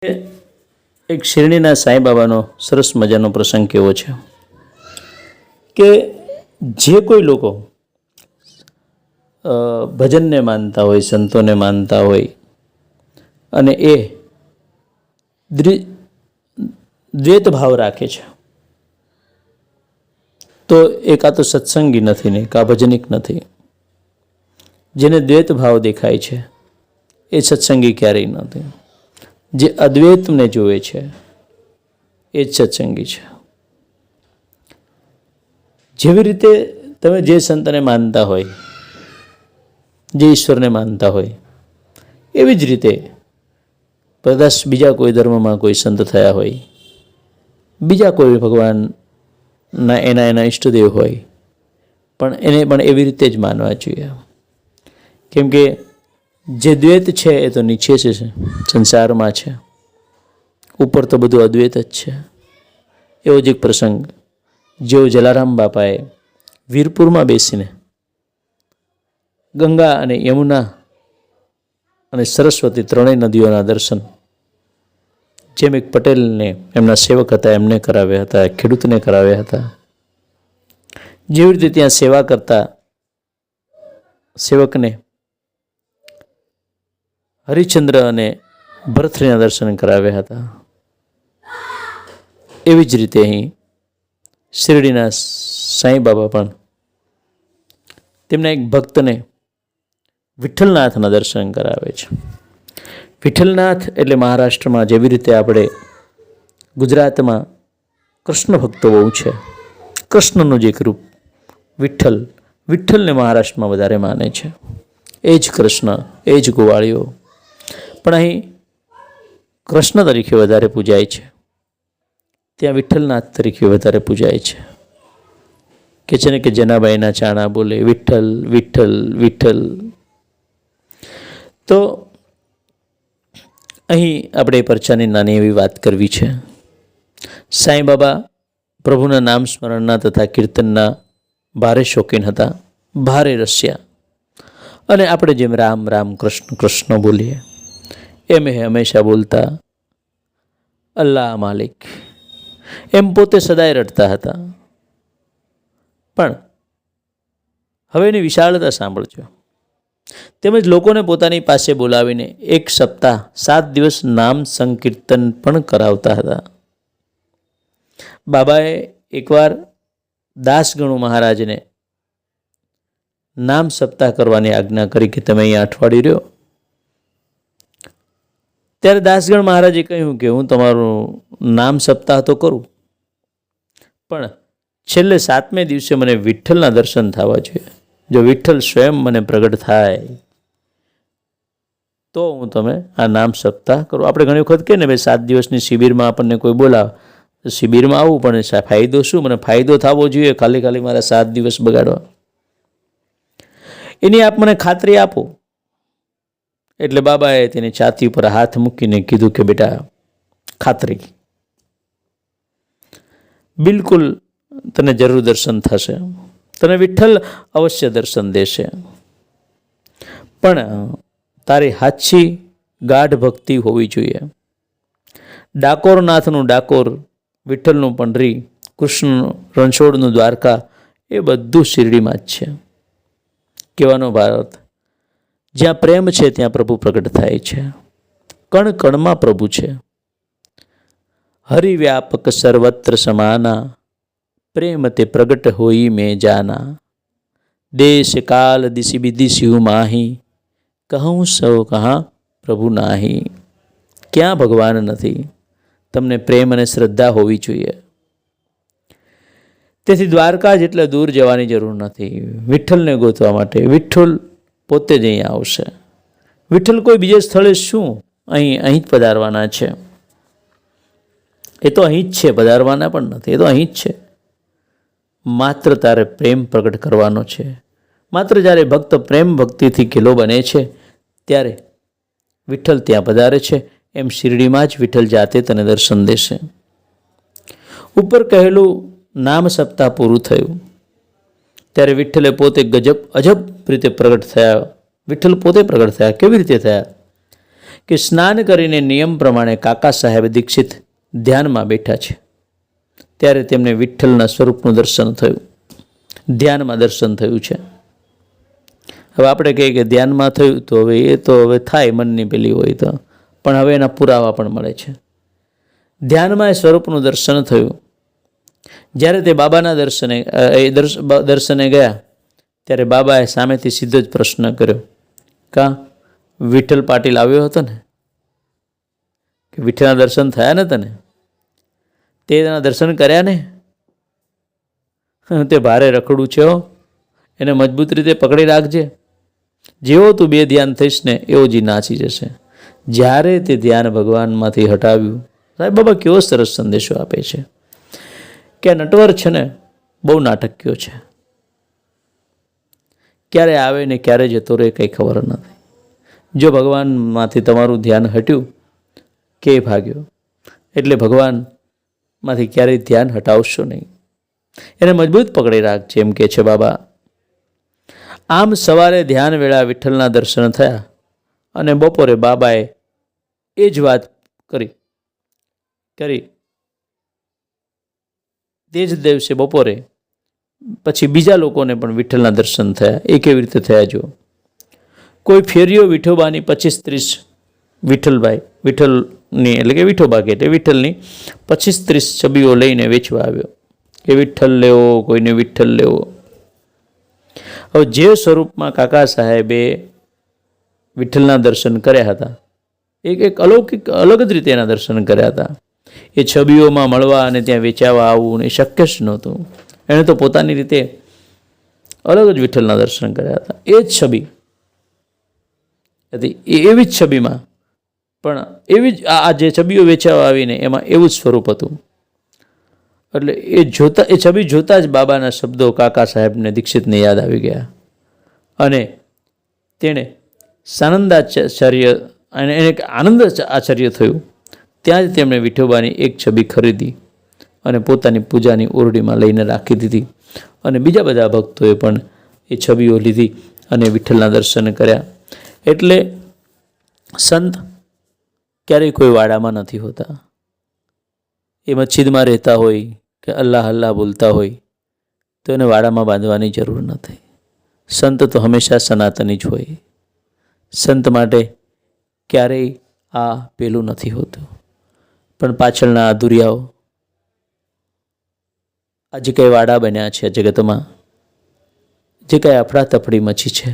એક શિરડીના સાંઈ બાબાનો સરસ મજાનો પ્રસંગ કેવો છે કે જે કોઈ લોકો ભજનને માનતા હોય, સંતોને માનતા હોય અને એ દ્વૈત ભાવ રાખે છે, તો એ કાં તો સત્સંગી નથી ને કાં ભજનિક નથી. જેને દ્વૈત ભાવ દેખાય છે એ સત્સંગી ક્યારેય નથી. જે અદ્વૈતને જોવે છે એ જ સત્સંગી છે. જેવી રીતે તમે જે સંતને માનતા હોય, જે ઈશ્વરને માનતા હોય, એવી જ રીતે કદાચ બીજા કોઈ ધર્મમાં કોઈ સંત થયા હોય, બીજા કોઈ ભગવાનના એના ઈષ્ટદેવ હોય, પણ એને પણ એવી રીતે જ માનવા જોઈએ. કેમ કે જે દ્વૈત છે એ તો નીચે છે, સંસારમાં છે, ઉપર તો બધું અદ્વૈત જ છે. એવો જ એક પ્રસંગ જેવો જલારામ બાપાએ વીરપુરમાં બેસીને ગંગા અને યમુના અને સરસ્વતી ત્રણેય નદીઓના દર્શન જેમ એક પટેલને એમના સેવક હતા એમને કરાવ્યા હતા, ખેડૂતને કરાવ્યા હતા, જેવી રીતે ત્યાં સેવા કરતા સેવકને હરિશ્ચંદ્ર અને ભરથરીના દર્શન કરાવ્યા હતા, એવી જ રીતે અહીં શિરડીના સાંઈ બાબા પણ તેમના એક ભક્તને વિઠ્ઠલનાથના દર્શન કરાવે છે. વિઠ્ઠલનાથ એટલે મહારાષ્ટ્રમાં જેવી રીતે આપણે ગુજરાતમાં કૃષ્ણ ભક્તો બહુ છે, કૃષ્ણનું જે એક રૂપ વિઠ્ઠલ, વિઠ્ઠલને મહારાષ્ટ્રમાં વધારે માને છે. એ જ કૃષ્ણ, એ જ ગોવાળીઓ, પણ અહીં કૃષ્ણ તરીકે વધારે પૂજાય છે, ત્યાં વિઠ્ઠલનાથ તરીકે વધારે પૂજાય છે. કે છે ને કે જનાબાઈના ચાણા બોલે વિઠ્ઠલ વિઠ્ઠલ વિઠ્ઠલ. તો અહીં આપણે પરચાની નાની એવી વાત કરવી છે. સાંઈ બાબા પ્રભુના નામ સ્મરણના તથા કીર્તનના ભારે શોખીન હતા, ભારે રસ્યા. અને આપણે જેમ રામ રામ કૃષ્ણ કૃષ્ણ બોલીએ એમ એ હંમેશા બોલતા અલ્લાહ માલિક એમ પોતે સદાય રડતા હતા. પણ હવે એની વિશાળતા સાંભળજો. તેમજ લોકોને પોતાની પાસે બોલાવીને 1 સપ્તાહ 7 દિવસ નામ સંકીર્તન પણ કરાવતા હતા. બાબાએ એકવાર દાસગણુ મહારાજને નામ સપ્તાહ કરવાની આજ્ઞા કરી કે તમે અહીંયા અઠવાડિયું રહ્યો. ત્યારે દાસગણ મહારાજે કહ્યું કે હું તમારું નામ સપ્તાહ તો કરું, પણ છેલ્લે 7મે દિવસે મને વિઠ્ઠલના દર્શન થવા જોઈએ. જો વિઠ્ઠલ સ્વયં મને પ્રગટ થાય તો હું તમે આ નામ સપ્તાહ કરું. આપણે ઘણી વખત કહીએ ને ભાઈ 7 દિવસની શિબિરમાં આપણને કોઈ બોલાવે તો શિબિરમાં આવવું, પણ ફાયદો શું? મને ફાયદો થવો જોઈએ, ખાલી મારા 7 દિવસ બગાડવા. એની આપ મને ખાતરી આપો. એટલે બાબાએ તેની છાતી ઉપર હાથ મૂકીને કીધું કે બેટા ખાતરી, બિલકુલ તને જરૂર દર્શન થશે, તને વિઠ્ઠલ અવશ્ય દર્શન દેશે, પણ તારી સાચી ગાઢ ભક્તિ હોવી જોઈએ. ડાકોરનાથનું ડાકોર, વિઠ્ઠલનું પંઢરી, કૃષ્ણ રણછોડનું દ્વારકા એ બધું શિરડીમાં જ છે. કહેવાનો ભારત, જ્યાં પ્રેમ છે ત્યાં પ્રભુ પ્રગટ થાય છે. કણ કણમાં પ્રભુ છે. હરિવ્યાપક સર્વત્ર સમાના, પ્રેમ તે પ્રગટ હોઈ મેં જાના. દેશ કાલ દિશી બિદિસ્યુ માહી, કહું સૌ કહા પ્રભુ નાહી. ક્યાં ભગવાન નથી? તમને પ્રેમ અને શ્રદ્ધા હોવી જોઈએ. તેથી દ્વારકા જેટલા દૂર જવાની જરૂર નથી વિઠ્ઠલને ગોતવા માટે. વિઠ્ઠલ પોતે જ અહીં આવશે. વિઠ્ઠલ કોઈ બીજે સ્થળે શું, અહીં જ પધારવાના છે. એ તો અહીં જ છે, પધારવાના પણ નથી, એ તો અહીં જ છે. માત્ર તારે પ્રેમ પ્રગટ કરવાનો છે. માત્ર જ્યારે ભક્ત પ્રેમ ભક્તિથી કિલો બને છે ત્યારે વિઠ્ઠલ ત્યાં પધારે છે. એમ શિરડીમાં જ વિઠ્ઠલ જાતે તને દર્શન દેશે. ઉપર કહેલું નામ સપ્તાહ પૂરું થયું ત્યારે વિઠ્ઠલે પોતે અજબ રીતે પ્રગટ થયા. વિઠ્ઠલ પોતે પ્રગટ થયા. કેવી રીતે થયા? કે કે સ્નાન કરીને નિયમ પ્રમાણે કાકા સાહેબ દીક્ષિત ધ્યાનમાં બેઠા છે ત્યારે તેમને વિઠ્ઠલના સ્વરૂપનું દર્શન થયું. ધ્યાનમાં દર્શન થયું છે. હવે આપણે કહીએ કે ધ્યાનમાં થયું તો હવે થાય, મનની પેલી હોય તો, પણ હવે એના પુરાવા પણ મળે છે. ધ્યાનમાં એ સ્વરૂપનું દર્શન થયું. જ્યારે તે બાબાના દર્શને ગયા ત્યારે બાબાએ સામેથી સીધો જ પ્રશ્ન કર્યો, વિઠ્ઠલ પાટીલ આવ્યો હતો ને, કે વિઠ્ઠલના દર્શન થયા ને તને? તે એના દર્શન કર્યા ને? તે ભારે રખડું છે, એને મજબૂત રીતે પકડી રાખજે. જેવો તું બે ધ્યાન થઈશ ને એવો જ નાચી જશે. જ્યારે તે ધ્યાન ભગવાનમાંથી હટાવ્યું, સાહેબ બાબા કેવો સરસ સંદેશો આપે છે કે આ નટવર છે ને બહુ નાટકીયો છે. ક્યારે આવે ને ક્યારે જતો રહે કંઈ ખબર નથી. જો ભગવાનમાંથી તમારું ધ્યાન હટ્યું કે ભાગ્યો, એટલે ભગવાનમાંથી ક્યારેય ધ્યાન હટાવશો નહીં. એને મજબૂત પકડી રાખજે એમ કે છે બાબા. આમ સવારે ધ્યાન વેળા વિઠ્ઠલના દર્શન થયા અને બપોરે બાબાએ એ જ વાત કરી. તે જ દિવસે બપોરે પછી બીજા લોકોને પણ વિઠ્ઠલના દર્શન થયા. એ કેવી રીતે થયા જો. કોઈ ફેરીઓ વિઠોબાની 25-30 વિઠ્ઠલની એટલે કે વિઠોબા કે વિઠ્ઠલની 25-30 છબીઓ લઈને વેચવા આવ્યો કે વિઠ્ઠલ લેવો, કોઈને વિઠ્ઠલ લેવો. હવે જે સ્વરૂપમાં કાકા સાહેબે વિઠ્ઠલના દર્શન કર્યા હતા, એક અલૌકિક અલગ જ રીતે એના દર્શન કર્યા હતા. એ છબીઓમાં મળવા અને ત્યાં વેચાવા આવવું એ શક્ય જ નહોતું. એણે તો પોતાની રીતે અલગ જ વિઠ્ઠલના દર્શન કર્યા હતા. એ જ છબી હતી, એવી જ છબીમાં પણ એવી જ આ જે છબીઓ વેચાવા આવીને એમાં એવું જ સ્વરૂપ હતું. એટલે એ છબી જોતા જ બાબાના શબ્દો કાકા સાહેબને દીક્ષિતને યાદ આવી ગયા અને તેણે આનંદ આશ્ચર્ય થયું. ત્યાં જ તેમણે વિઠોબાની એક છબી ખરીદી અને પોતાની પૂજાની ઓરડીમાં લઈને રાખી દીધી. અને બીજા બધા ભક્તોએ પણ એ છબીઓ લીધી અને વિઠ્ઠલના દર્શન કર્યા. એટલે સંત ક્યારેય કોઈ વાડામાં નથી હોતા. એ મસ્જિદમાં રહેતા હોય કે અલ્લાહ અલ્લાહ બોલતા હોય તો એને વાડામાં બાંધવાની જરૂર નથી. સંત તો હંમેશા સનાતની જ હોય. સંત માટે ક્યારેય આ પેલું નથી હોતું. પણ પાછળના અધૂરિયાઓ આજે કંઈ વાડા બન્યા છે જગતમાં, જે કંઈ અફડાતફડી મચી છે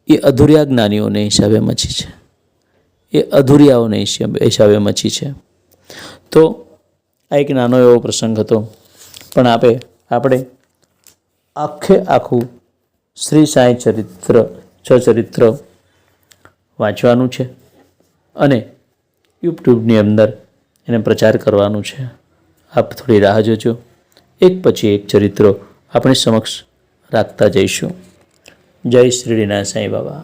એ અધૂરિયા જ્ઞાનીઓને હિસાબે મચી છે, એ અધૂરિયાઓને હિસાબે મચી છે. તો આ એક નાનો એવો પ્રસંગ હતો, પણ આપણે આખું શ્રી સાંઈ ચરિત્ર વાંચવાનું છે અને યુટ્યુબની અંદર એને પ્રચાર કરવાનું છે. આપ થોડી રાહ જોજો. એક પછી એક ચરિત્રો આપણી સમક્ષ રાખતા જઈશું. જય શ્રી સાંઈ બાબા.